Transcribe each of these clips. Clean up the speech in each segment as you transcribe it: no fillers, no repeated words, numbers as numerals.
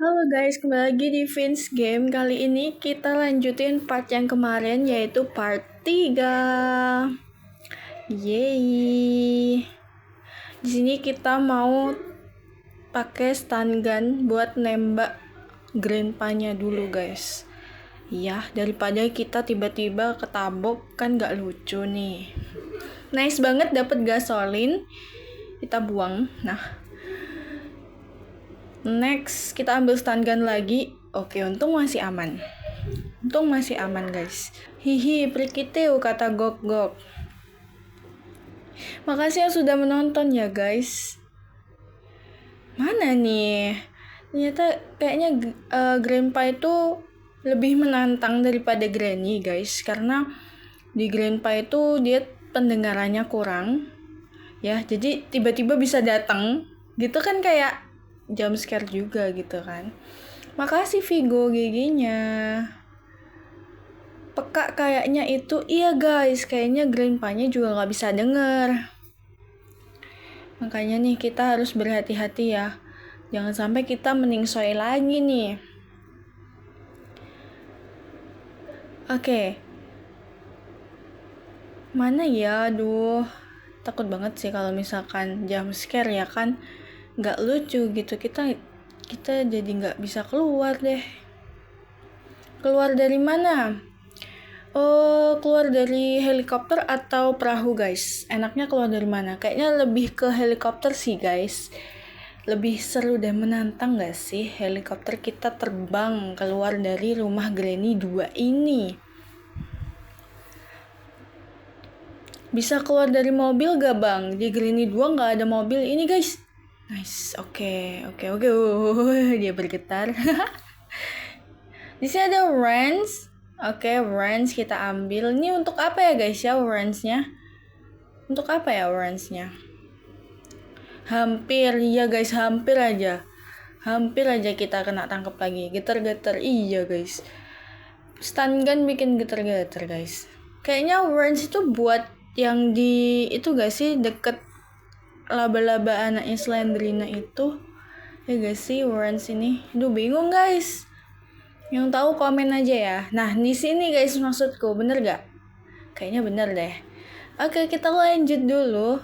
Halo guys, kembali lagi di Vince Game. Kali ini kita lanjutin part yang kemarin yaitu part 3. Yeay. Di sini kita mau pakai stun gun buat nembak grandpa-nya dulu guys. Ya, daripada kita tiba-tiba ketabok kan gak lucu nih. Nice banget dapet gasolin. Kita buang. Nah, next, kita ambil stun gun lagi. Oke, untung masih aman. Untung masih aman, guys. Hihi, prikiteu, kata Gok-Gok. Makasih yang sudah menonton ya, guys. Mana nih? Ternyata kayaknya Grandpa itu lebih menantang daripada Granny, guys. Karena di Grandpa itu dia pendengarannya kurang. Ya, jadi tiba-tiba bisa datang. Gitu kan kayak jump scare juga gitu kan. Makasih Vigo GG-nya. Peka kayaknya itu. Iya guys, kayaknya grandpa-nya juga gak bisa denger. Makanya nih kita harus berhati-hati ya. Jangan sampai kita meningsoi lagi nih. Oke. Mana ya? Aduh. Takut banget sih kalau misalkan jump scare ya kan. Gak lucu gitu. Kita jadi gak bisa keluar deh. Keluar dari mana? Oh, keluar dari helikopter atau perahu guys? Enaknya keluar dari mana? Kayaknya lebih ke helikopter sih guys. Lebih seru dan menantang gak sih helikopter kita terbang keluar dari rumah Granny 2 ini? Bisa keluar dari mobil gak bang? Di Granny 2 gak ada mobil ini guys. Nice, oke. Dia bergetar. Di sini ada wrench. Oke, wrench kita ambil. Ini untuk apa ya guys ya wrench-nya? Untuk apa ya wrench-nya? Hampir, iya guys, hampir aja. Hampir aja kita kena tangkap lagi. Getar-getar, iya guys. Stun gun bikin getar-getar guys. Kayaknya wrench itu buat yang di itu gak sih deket laba-laba anaknya Slendrina itu. Ya gak sih wrench ini? Aduh bingung guys. Yang tahu komen aja ya. Nah, di sini guys maksudku, bener gak? Kayaknya bener deh. Oke, kita lanjut dulu.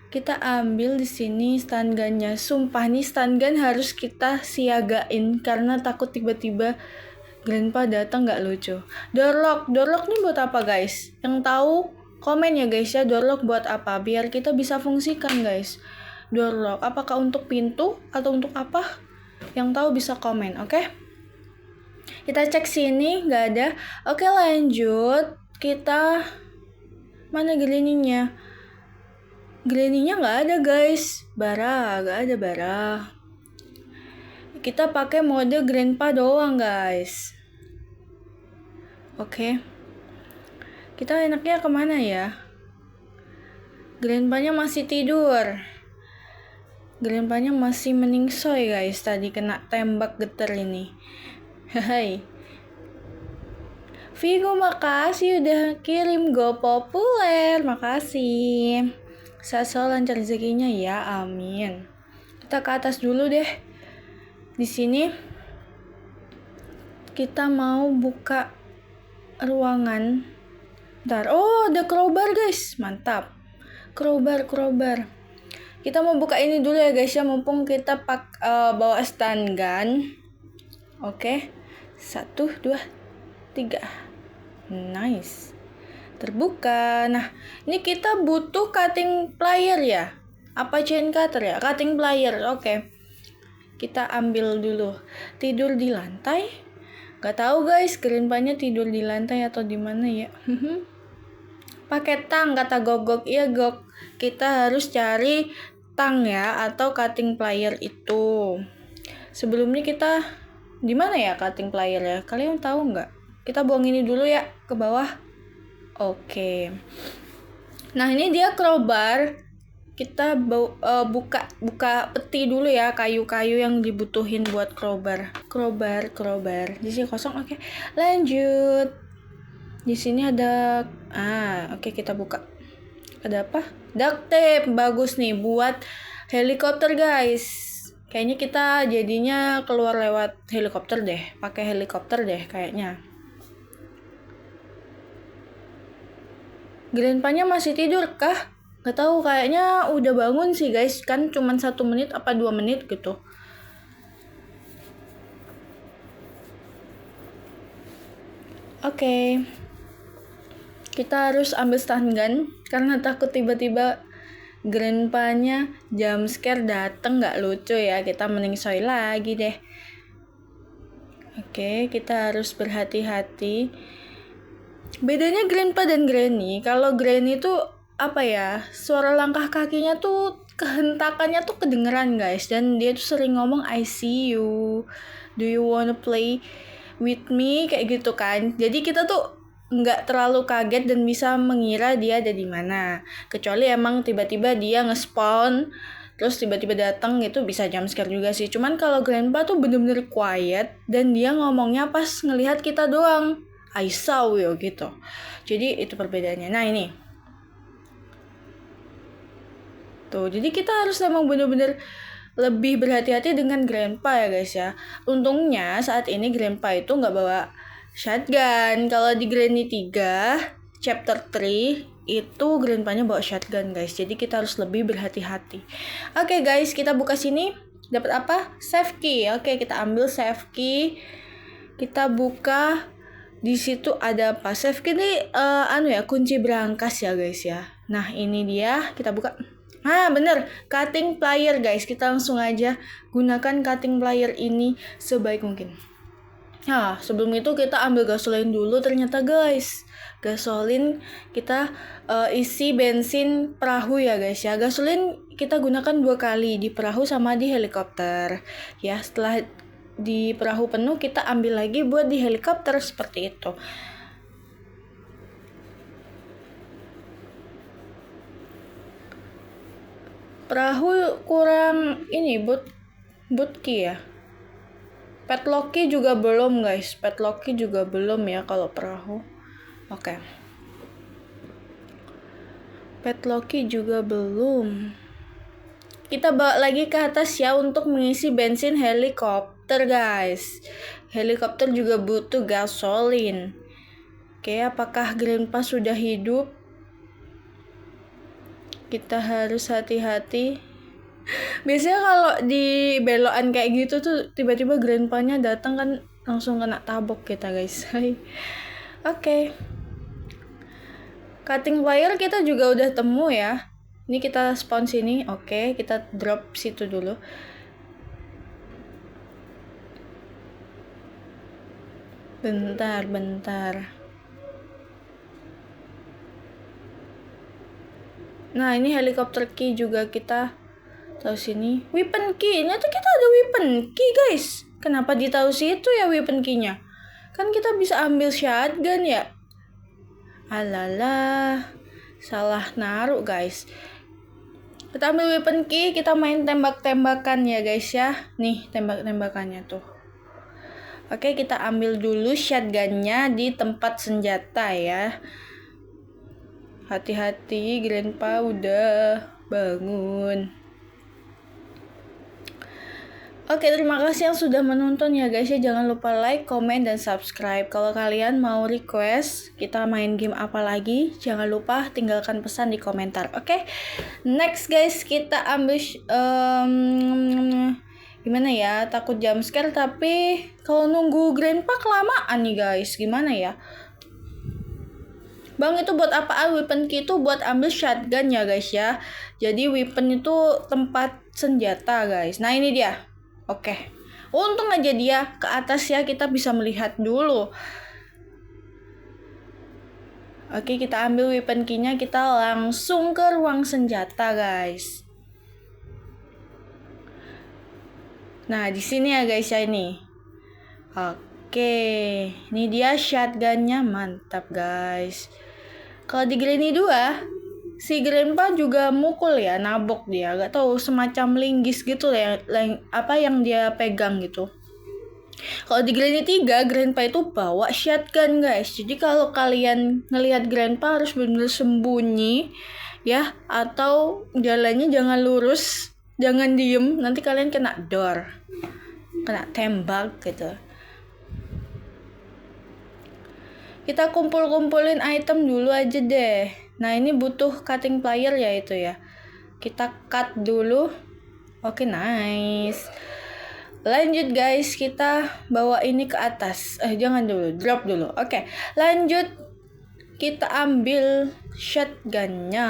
Kita ambil di sini stun gun-nya. Sumpah nih stun gun harus kita siagain karena takut tiba-tiba grandpa datang gak lucu. Doorlock nih buat apa guys? Yang tahu komen ya guys ya, doorlock buat apa? Biar kita bisa fungsikan guys. Doorlock apakah untuk pintu atau untuk apa? Yang tahu bisa komen, oke? Kita cek sini, nggak ada. Oke lanjut. Kita mana Granny-nya? Granny-nya nggak ada guys. Bara, nggak ada bara. Kita pakai mode grandpa doang guys. Oke. Kita enaknya kemana ya? Grandpa-nya masih tidur. Grandpa-nya masih meningsoy guys. Tadi kena tembak getar ini. Hai. Vigo makasih udah kirim go populer. Makasih. Selalu lancar rezekinya ya. Amin. Kita ke atas dulu deh. Di sini kita mau buka ruangan. Bentar. Oh, ada crowbar guys. Mantap. Crowbar. Kita mau buka ini dulu ya guys ya. Mumpung kita bawa stun gun. Oke. 1, 2, 3. Nice. Terbuka. Nah, ini kita butuh cutting plier ya. Apa chain cutter ya? Cutting plier. Oke. Kita ambil dulu. Tidur di lantai. Gak tahu guys, grandpa-nya tidur di lantai atau di mana ya. Pakai tang kata Gogok. Iya Gok. Kita harus cari tang ya atau cutting plier itu. Sebelumnya kita di mana ya cutting plier ya? Kalian tahu nggak? Kita buang ini dulu ya ke bawah. Oke. Nah ini dia crowbar. Kita buka peti dulu ya, kayu-kayu yang dibutuhin buat crowbar. Crowbar. Di sini kosong. Oke. Lanjut. Di sini ada oke, kita buka. Ada apa? Duct tape. Bagus nih buat helikopter guys. Kayaknya kita jadinya keluar lewat helikopter deh, pakai helikopter deh kayaknya. Grandpa-nya masih tidur kah? Gak tahu, kayaknya udah bangun sih guys, kan cuman 1 menit apa 2 menit gitu. Oke. Kita harus ambil stun gun karena takut tiba-tiba grandpa-nya jump scare dateng, gak lucu ya. Kita mending soy lagi deh. Oke, kita harus berhati-hati. Bedanya grandpa dan granny, kalau granny tuh apa ya, suara langkah kakinya tuh kehentakannya tuh kedengeran guys, dan dia tuh sering ngomong I see you, do you wanna play with me, kayak gitu kan. Jadi kita tuh nggak terlalu kaget dan bisa mengira dia ada di mana, kecuali emang tiba-tiba dia nge-spawn terus tiba-tiba datang, itu bisa jump scare juga sih. Cuman kalau grandpa tuh bener-bener quiet dan dia ngomongnya pas ngelihat kita doang, I saw you gitu. Jadi itu perbedaannya. Nah ini tuh, jadi kita harus emang bener-bener lebih berhati-hati dengan grandpa ya guys ya. Untungnya saat ini grandpa itu nggak bawa shotgun. Kalau di Granny 3 chapter 3 itu grandpa-nya bawa shotgun guys, jadi kita harus lebih berhati-hati. Oke guys, kita buka sini, dapat apa? Save key. Oke, kita ambil save key, kita buka. Di situ ada apa? Save key ini kunci berangkas ya guys ya. Nah ini dia, kita buka. Bener, cutting plier guys. Kita langsung aja gunakan cutting plier ini sebaik mungkin. Nah, sebelum itu kita ambil gasolin dulu ternyata guys. Gasolin kita isi bensin perahu ya guys ya. Gasolin kita gunakan 2 kali, di perahu sama di helikopter. Ya, setelah di perahu penuh kita ambil lagi buat di helikopter, seperti itu. Perahu kurang ini boot key ya. Padlock key juga belum guys. Padlock key juga belum ya kalau perahu. Oke. Padlock key juga belum. Kita bawa lagi ke atas ya untuk mengisi bensin helikopter guys. Helikopter juga butuh gasolin. Oke, apakah grandpa sudah hidup? Kita harus hati-hati. Biasanya kalau di belokan kayak gitu tuh tiba-tiba grandpa-nya datang kan langsung kena tabok kita guys. Oke. Cutting plier kita juga udah temu ya. Ini kita spawn sini. Oke, kita drop situ dulu. Bentar. Nah, ini helikopter key juga kita tahu sini. Weapon key, ternyata kita ada weapon key guys. Kenapa ditaruh situ ya weapon key-nya? Kan kita bisa ambil shotgun ya. Alalah, salah naruh guys. Kita ambil weapon key, kita main tembak-tembakan ya guys ya. Nih tembak-tembakannya tuh. Oke, kita ambil dulu shotgunnya di tempat senjata ya. Hati-hati, grandpa udah bangun. Oke, terima kasih yang sudah menonton ya guys ya. Jangan lupa like, comment, dan subscribe. Kalau kalian mau request kita main game apa lagi, jangan lupa tinggalkan pesan di komentar. Oke, next guys, kita ambil gimana ya, takut jump scare tapi kalau nunggu grandpa kelamaan nih guys, gimana ya. Bang, itu buat apaan? Weapon key itu buat ambil shotgun ya guys ya. Jadi weapon itu tempat senjata guys. Nah ini dia. Oke. Untung aja dia ke atas ya, kita bisa melihat dulu. Oke, kita ambil weapon key-nya, kita langsung ke ruang senjata guys. Nah di sini ya guys ya ini. Oke, ini dia shotgunnya, mantap guys. Kalau di Granny 2, si grandpa juga mukul ya, nabok dia. Gak tahu, semacam linggis gitu ya, apa yang dia pegang gitu. Kalau di Granny 3, grandpa itu bawa shotgun guys. Jadi kalau kalian ngelihat grandpa harus benar-benar sembunyi ya, atau jalannya jangan lurus. Jangan diem, nanti kalian kena kena tembak gitu. Kita kumpul-kumpulin item dulu aja deh. Nah, ini butuh cutting plier ya itu ya. Kita cut dulu. Oke, nice. Lanjut guys, kita bawa ini ke atas. Jangan dulu, drop dulu. Oke, lanjut. Kita ambil shotgunnya.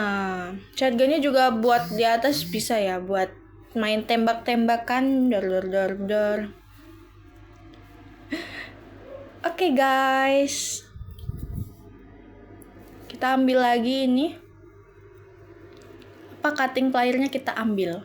Shotgunnya juga buat di atas bisa ya, buat main tembak-tembakan. Dor. Oke guys. Kita ambil lagi ini. Cutting pliernya kita ambil.